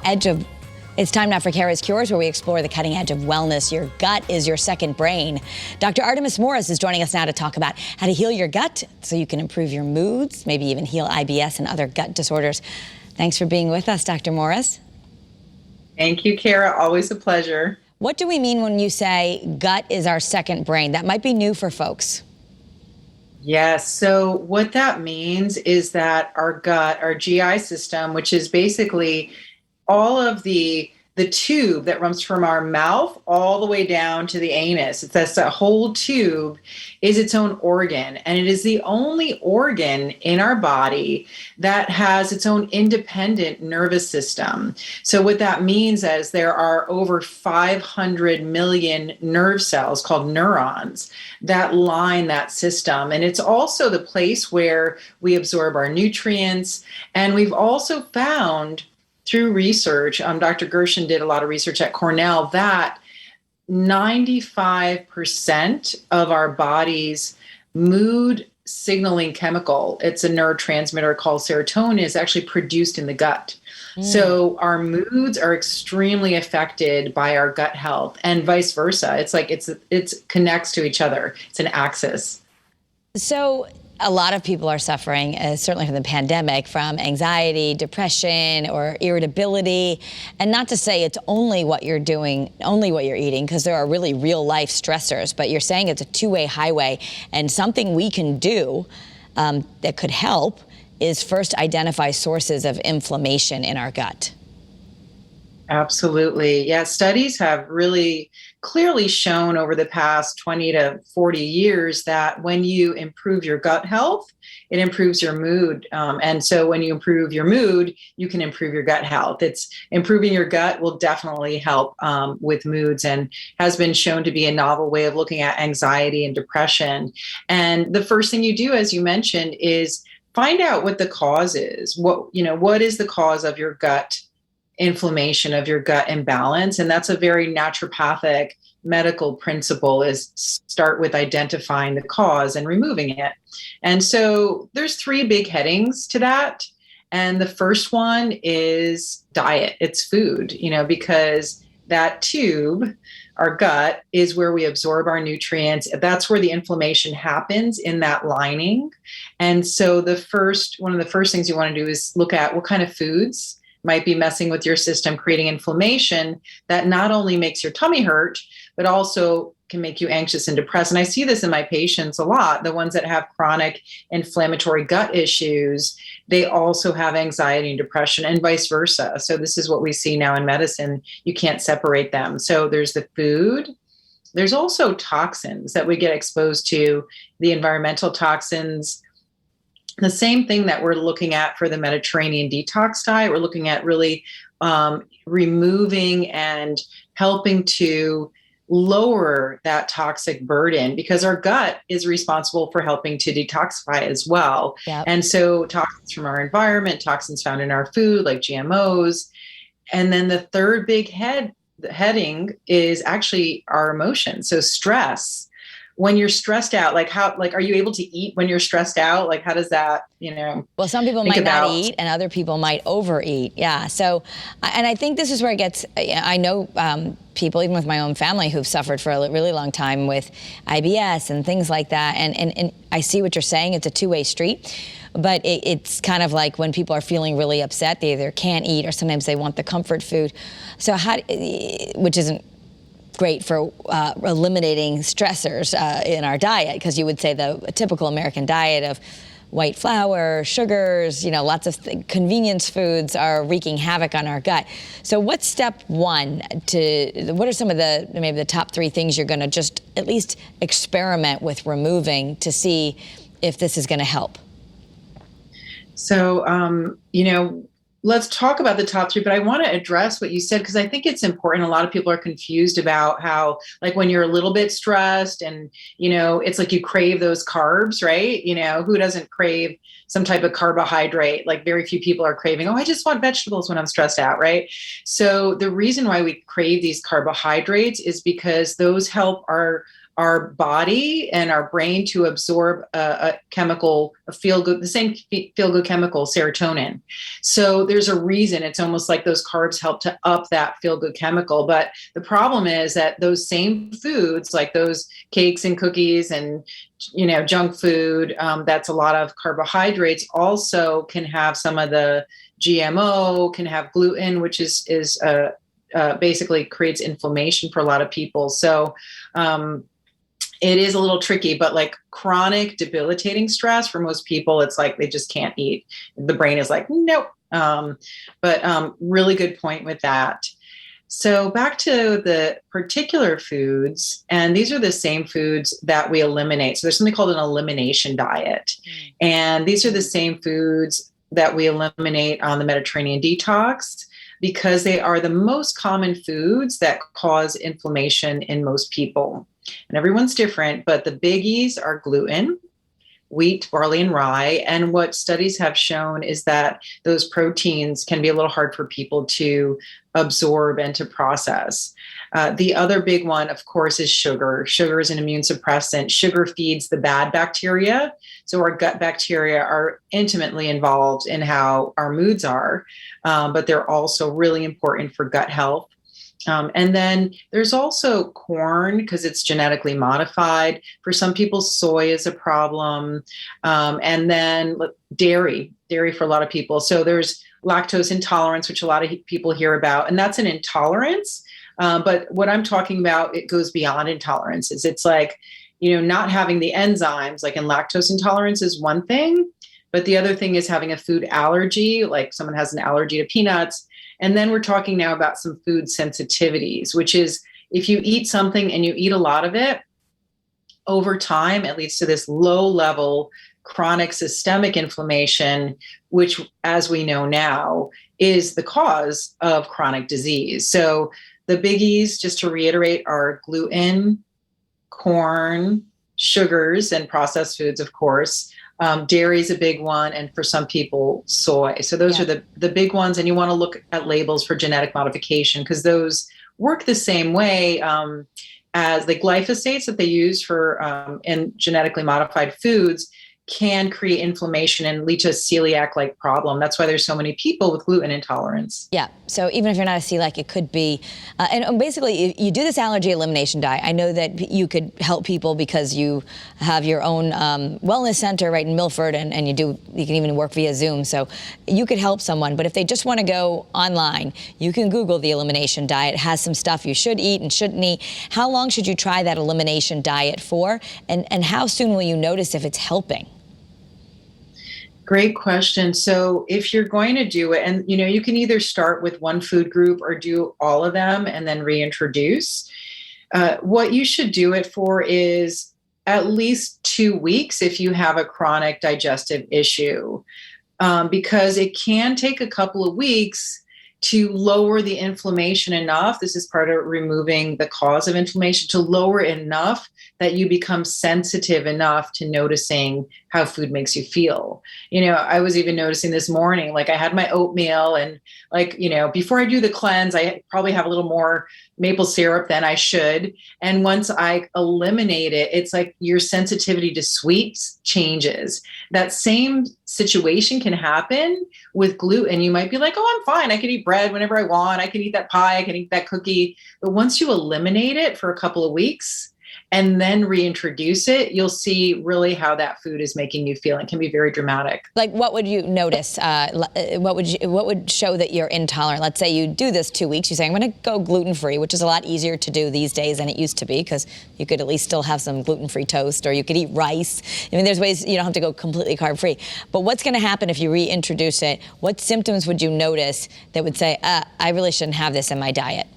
edge of It's time now for Kara's Cures, where we explore the cutting edge of wellness. Your gut is your second brain. Dr. Artemis Morris is joining us now to talk about how to heal your gut so you can improve your moods, maybe even heal IBS and other gut disorders. Thanks for being with us, Dr. Morris. Thank you, Kara. Always a pleasure. What do we mean when you say gut is our second brain? That might be new for folks. Yes. So what that means is that our gut, our GI system, which is basically all of the tube that runs from our mouth all the way down to the anus. That's that whole tube is its own organ. And it is the only organ in our body that has its own independent nervous system. So what that means is there are over 500 million nerve cells called neurons that line that system. And it's also the place where we absorb our nutrients. And we've also found through research, Dr. Gershon did a lot of research at Cornell, that 95% of our body's mood signaling chemical, it's a neurotransmitter called serotonin, is actually produced in the gut. So our moods are extremely affected by our gut health and vice versa. It's like it's connects to each other. It's an axis. So a lot of people are suffering, certainly from the pandemic, from anxiety, depression, or irritability. And not to say it's only what you're doing, only what you're eating, because there are really real life stressors. But you're saying it's a two-way highway. And something we can do that could help is first identify sources of inflammation in our gut. Absolutely. Yeah, studies have really clearly shown over the past 20 to 40 years that when you improve your gut health, it improves your mood. And so when you improve your mood, you can improve your gut health. It's improving your gut will definitely help with moods, and has been shown to be a novel way of looking at anxiety and depression. And the first thing you do, as you mentioned, is find out what the cause is. What is the cause of your gut inflammation, of your gut imbalance? And that's a very naturopathic medical principle, is start with identifying the cause and removing it. And so there's three big headings to that. And the first one is diet. It's food, because that tube, our gut, is where we absorb our nutrients. That's where the inflammation happens, in that lining. And so one of the first things you want to do is look at what kind of foods might be messing with your system, creating inflammation that not only makes your tummy hurt, but also can make you anxious and depressed. And I see this in my patients a lot. The ones that have chronic inflammatory gut issues, they also have anxiety and depression, and vice versa. So this is what we see now in medicine. You can't separate them. So there's the food. There's also toxins that we get exposed to, the environmental toxins. The same thing that we're looking at for the Mediterranean detox diet. We're looking at really removing and helping to lower that toxic burden, because our gut is responsible for helping to detoxify as well. Yep. And so toxins from our environment, toxins found in our food like GMOs. And then the third big heading is actually our emotions. So stress. When you're stressed out, are you able to eat when you're stressed out? Like, how does that, Well, some people might not eat, and other people might overeat. Yeah. So, and I think this is where it gets, I know people, even with my own family, who've suffered for a really long time with IBS and things like that. And I see what you're saying. It's a two-way street. But it's kind of like when people are feeling really upset, they either can't eat, or sometimes they want the comfort food. So which isn't great for eliminating stressors in our diet, because you would say the typical American diet of white flour, sugars, lots of convenience foods are wreaking havoc on our gut. So what's step one what are some of maybe the top three things you're going to just at least experiment with removing to see if this is going to help? So, let's talk about the top three, but I want to address what you said, because I think it's important. A lot of people are confused about how, like, when you're a little bit stressed and, it's like you crave those carbs, right? Who doesn't crave some type of carbohydrate? Like, very few people are craving, I just want vegetables when I'm stressed out, right? So the reason why we crave these carbohydrates is because those help our our body and our brain to absorb a chemical, a feel good, the same feel good chemical, serotonin. So there's a reason. It's almost like those carbs help to up that feel good chemical. But the problem is that those same foods, like those cakes and cookies and junk food, that's a lot of carbohydrates, also can have some of the GMO, can have gluten, which is basically creates inflammation for a lot of people. So it is a little tricky, but like chronic debilitating stress for most people, it's like they just can't eat. The brain is like, nope. But really good point with that. So back to the particular foods, and these are the same foods that we eliminate. So there's something called an elimination diet. And these are the same foods that we eliminate on the Mediterranean detox, because they are the most common foods that cause inflammation in most people. And everyone's different, but the biggies are gluten, wheat, barley, and rye. And what studies have shown is that those proteins can be a little hard for people to absorb and to process. The other big one, of course, is sugar. Sugar is an immune suppressant. Sugar feeds the bad bacteria. So our gut bacteria are intimately involved in how our moods are, but they're also really important for gut health. And then there's also corn, because it's genetically modified. For some people, soy is a problem. And then dairy for a lot of people. So there's lactose intolerance, which a lot of people hear about, and that's an intolerance. But what I'm talking about, it goes beyond intolerances. It's like, not having the enzymes, like in lactose intolerance is one thing, but the other thing is having a food allergy, like someone has an allergy to peanuts. And then we're talking now about some food sensitivities, which is if you eat something and you eat a lot of it, over time, it leads to this low level chronic systemic inflammation, which, as we know now, is the cause of chronic disease. So the biggies, just to reiterate, are gluten, corn, sugars, and processed foods, of course. Dairy is a big one, and for some people, soy. So those are the big ones, and you want to look at labels for genetic modification, because those work the same way as the glyphosates that they use for in genetically modified foods can create inflammation and lead to a celiac-like problem. That's why there's so many people with gluten intolerance. Yeah, so even if you're not a celiac, it could be, and basically you do this allergy elimination diet. I know that you could help people because you have your own wellness center right in Milford, and you can even work via Zoom, so you could help someone. But if they just want to go online, you can Google the elimination diet. It has some stuff you should eat and shouldn't eat. How long should you try that elimination diet for, and how soon will you notice if it's helping? Great question. So if you're going to do it, and you can either start with one food group or do all of them and then reintroduce. What you should do it for is at least 2 weeks if you have a chronic digestive issue, because it can take a couple of weeks to lower the inflammation enough. This is part of removing the cause of inflammation, to lower it enough that you become sensitive enough to noticing how food makes you feel. I was even noticing this morning, like I had my oatmeal, and before I do the cleanse, I probably have a little more maple syrup than I should. And once I eliminate it, it's like your sensitivity to sweets changes. That same situation can happen with gluten. You might be like, oh, I'm fine. I can eat bread whenever I want. I can eat that pie. I can eat that cookie. But once you eliminate it for a couple of weeks and then reintroduce it, you'll see really how that food is making you feel. It can be very dramatic. Like, what would you notice? What would show that you're intolerant? Let's say you do this 2 weeks. You say, I'm going to go gluten-free, which is a lot easier to do these days than it used to be, because you could at least still have some gluten-free toast, or you could eat rice. I mean, there's ways you don't have to go completely carb-free. But what's going to happen if you reintroduce it? What symptoms would you notice that would say, I really shouldn't have this in my diet?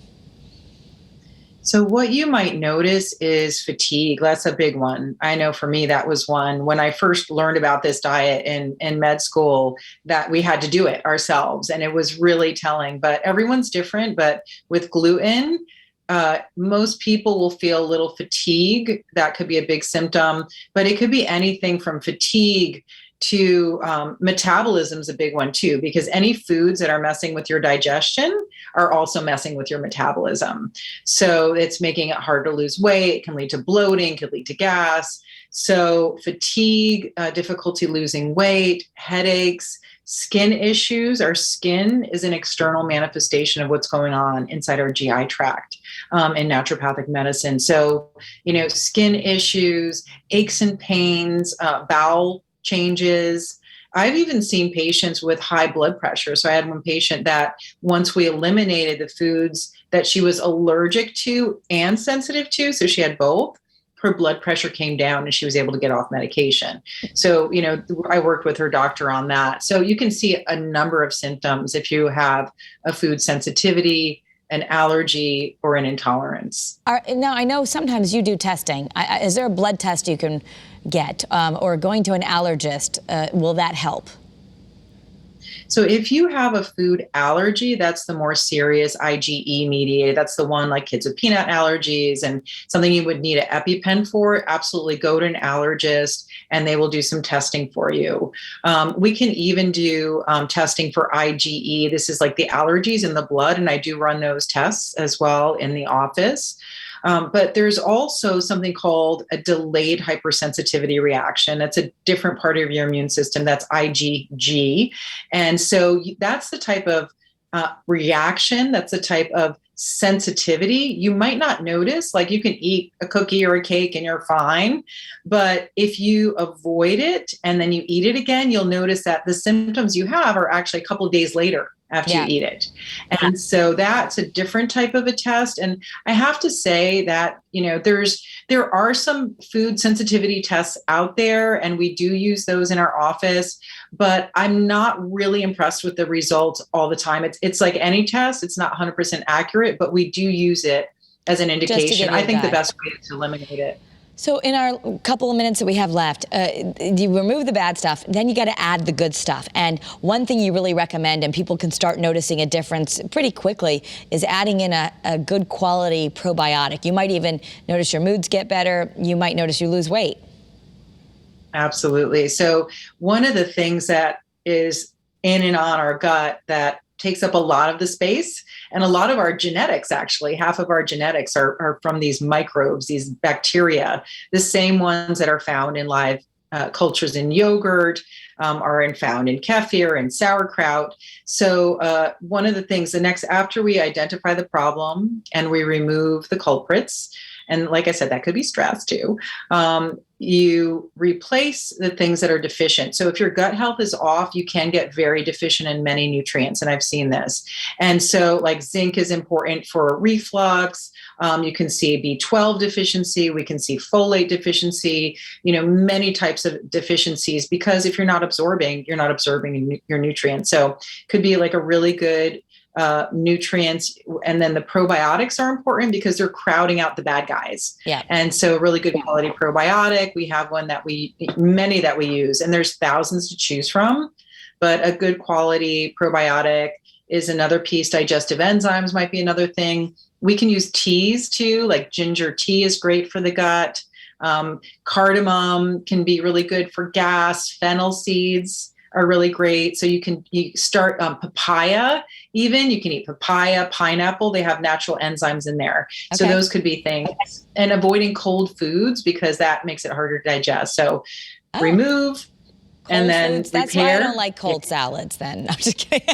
So what you might notice is fatigue. That's a big one. I know for me, that was one. When I first learned about this diet in med school, that we had to do it ourselves. And it was really telling, but everyone's different. But with gluten, most people will feel a little fatigue. That could be a big symptom, but it could be anything from fatigue to metabolism is a big one too, because any foods that are messing with your digestion are also messing with your metabolism. So it's making it hard to lose weight. It can lead to bloating, could lead to gas. So fatigue, difficulty losing weight, headaches, skin issues. Our skin is an external manifestation of what's going on inside our GI tract in naturopathic medicine. So, skin issues, aches and pains, bowel changes. I've even seen patients with high blood pressure. So I had one patient that once we eliminated the foods that she was allergic to and sensitive to, so she had both, her blood pressure came down and she was able to get off medication. So, I worked with her doctor on that. So you can see a number of symptoms if you have a food sensitivity, an allergy, or an intolerance. Now, I know sometimes you do testing. Is there a blood test you can get, or going to an allergist? Will that help? So if you have a food allergy, that's the more serious IgE mediated. That's the one like kids with peanut allergies and something you would need an EpiPen for. Absolutely go to an allergist and they will do some testing for you. We can even do testing for IgE. This is like the allergies in the blood, and I do run those tests as well in the office. But there's also something called a delayed hypersensitivity reaction. That's a different part of your immune system. That's IgG. And so that's the type of reaction, that's the type of sensitivity you might not notice. Like you can eat a cookie or a cake and you're fine. But if you avoid it and then you eat it again, you'll notice that the symptoms you have are actually a couple of days later after you eat it. And so that's a different type of a test. And I have to say that, there are some food sensitivity tests out there, and we do use those in our office, but I'm not really impressed with the results all the time. It's like any test, it's not 100% accurate, but we do use it as an indication. I think the best way is to eliminate it. So in our couple of minutes that we have left, you remove the bad stuff, then you got to add the good stuff. And one thing you really recommend, and people can start noticing a difference pretty quickly, is adding in a good quality probiotic. You might even notice your moods get better. You might notice you lose weight. Absolutely. So one of the things that is in and on our gut that takes up a lot of the space, and a lot of our genetics, actually, half of our genetics are from these microbes, these bacteria, the same ones that are found in live cultures in yogurt, are found in kefir and sauerkraut. So one of the things, after we identify the problem and we remove the culprits, and like I said, that could be stress too, you replace the things that are deficient. So if your gut health is off, you can get very deficient in many nutrients, and I've seen this. And so like zinc is important for reflux. You can see B12 deficiency. We can see folate deficiency, many types of deficiencies, because if you're not absorbing your nutrients. So it could be like a really good nutrients. And then the probiotics are important because they're crowding out the bad guys. Yeah. And so really good quality probiotic. We have one many that we use, and there's thousands to choose from, but a good quality probiotic is another piece. Digestive enzymes might be another thing. We can use teas too, like ginger tea is great for the gut. Cardamom can be really good for gas. Fennel seeds are really great. So you start papaya, even you can eat papaya, pineapple, they have natural enzymes in there. Okay. So those could be things. And avoiding cold foods, because that makes it harder to digest. So remove. Cold and then foods. That's why I don't like cold salads then. I'm just kidding.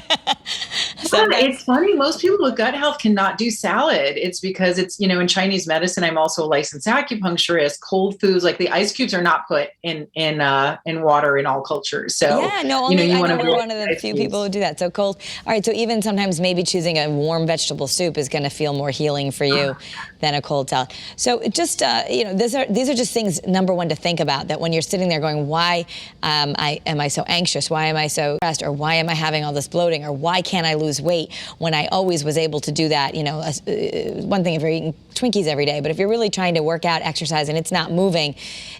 It's funny. Most people with gut health cannot do salad. It's because it's, in Chinese medicine, I'm also a licensed acupuncturist. Cold foods, like the ice cubes, are not put in water in all cultures. So, yeah, no, only, I know we're one of the few people who do that. So cold. All right. So even sometimes maybe choosing a warm vegetable soup is going to feel more healing for you than a cold salad. So just, these are just things, number one, to think about, that when you're sitting there going, why am I so anxious? Why am I so stressed? Or why am I having all this bloating? Or why can't I lose weight when I always was able to do that? One thing if you're eating Twinkies every day, but if you're really trying to work out, exercise, and it's not moving,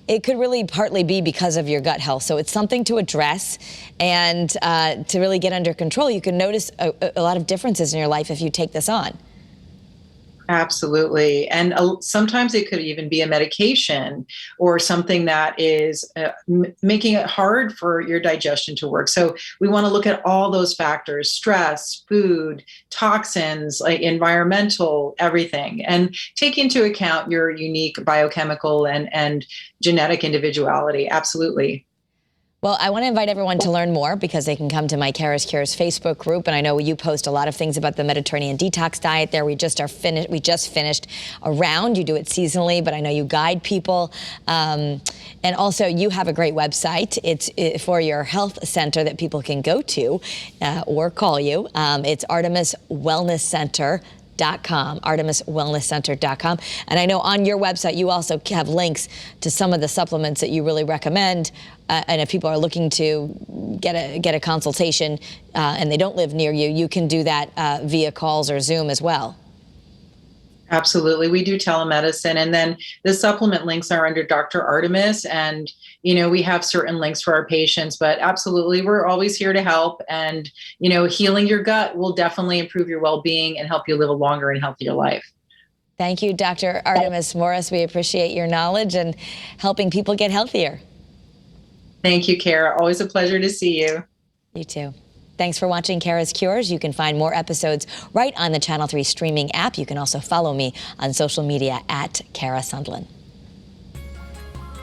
it could really partly be because of your gut health. So it's something to address and to really get under control. You can notice a lot of differences in your life if you take this on. Absolutely. And sometimes it could even be a medication or something that is making it hard for your digestion to work. So we want to look at all those factors: stress, food, toxins, like environmental, everything, and take into account your unique biochemical and genetic individuality. Absolutely. Well, I want to invite everyone to learn more because they can come to my Kara's Cures Facebook group, and I know you post a lot of things about the Mediterranean detox diet there. We just finished a round. You do it seasonally, but I know you guide people, and also you have a great website. It's for your health center that people can go to or call you. It's Artemis Wellness Center. ArtemisWellnessCenter.com. And I know on your website you also have links to some of the supplements that you really recommend. And if people are looking to get a consultation and they don't live near you, you can do that via calls or Zoom as well. Absolutely. We do telemedicine. And then the supplement links are under Dr. Artemis. And, you know, we have certain links for our patients, but absolutely, we're always here to help. And, you know, healing your gut will definitely improve your well-being and help you live a longer and healthier life. Thank you, Dr. Artemis Morris. We appreciate your knowledge and helping people get healthier. Thank you, Kara. Always a pleasure to see you. You too. Thanks for watching Kara's Cures. You can find more episodes right on the Channel 3 streaming app. You can also follow me on social media at Kara Sundlin.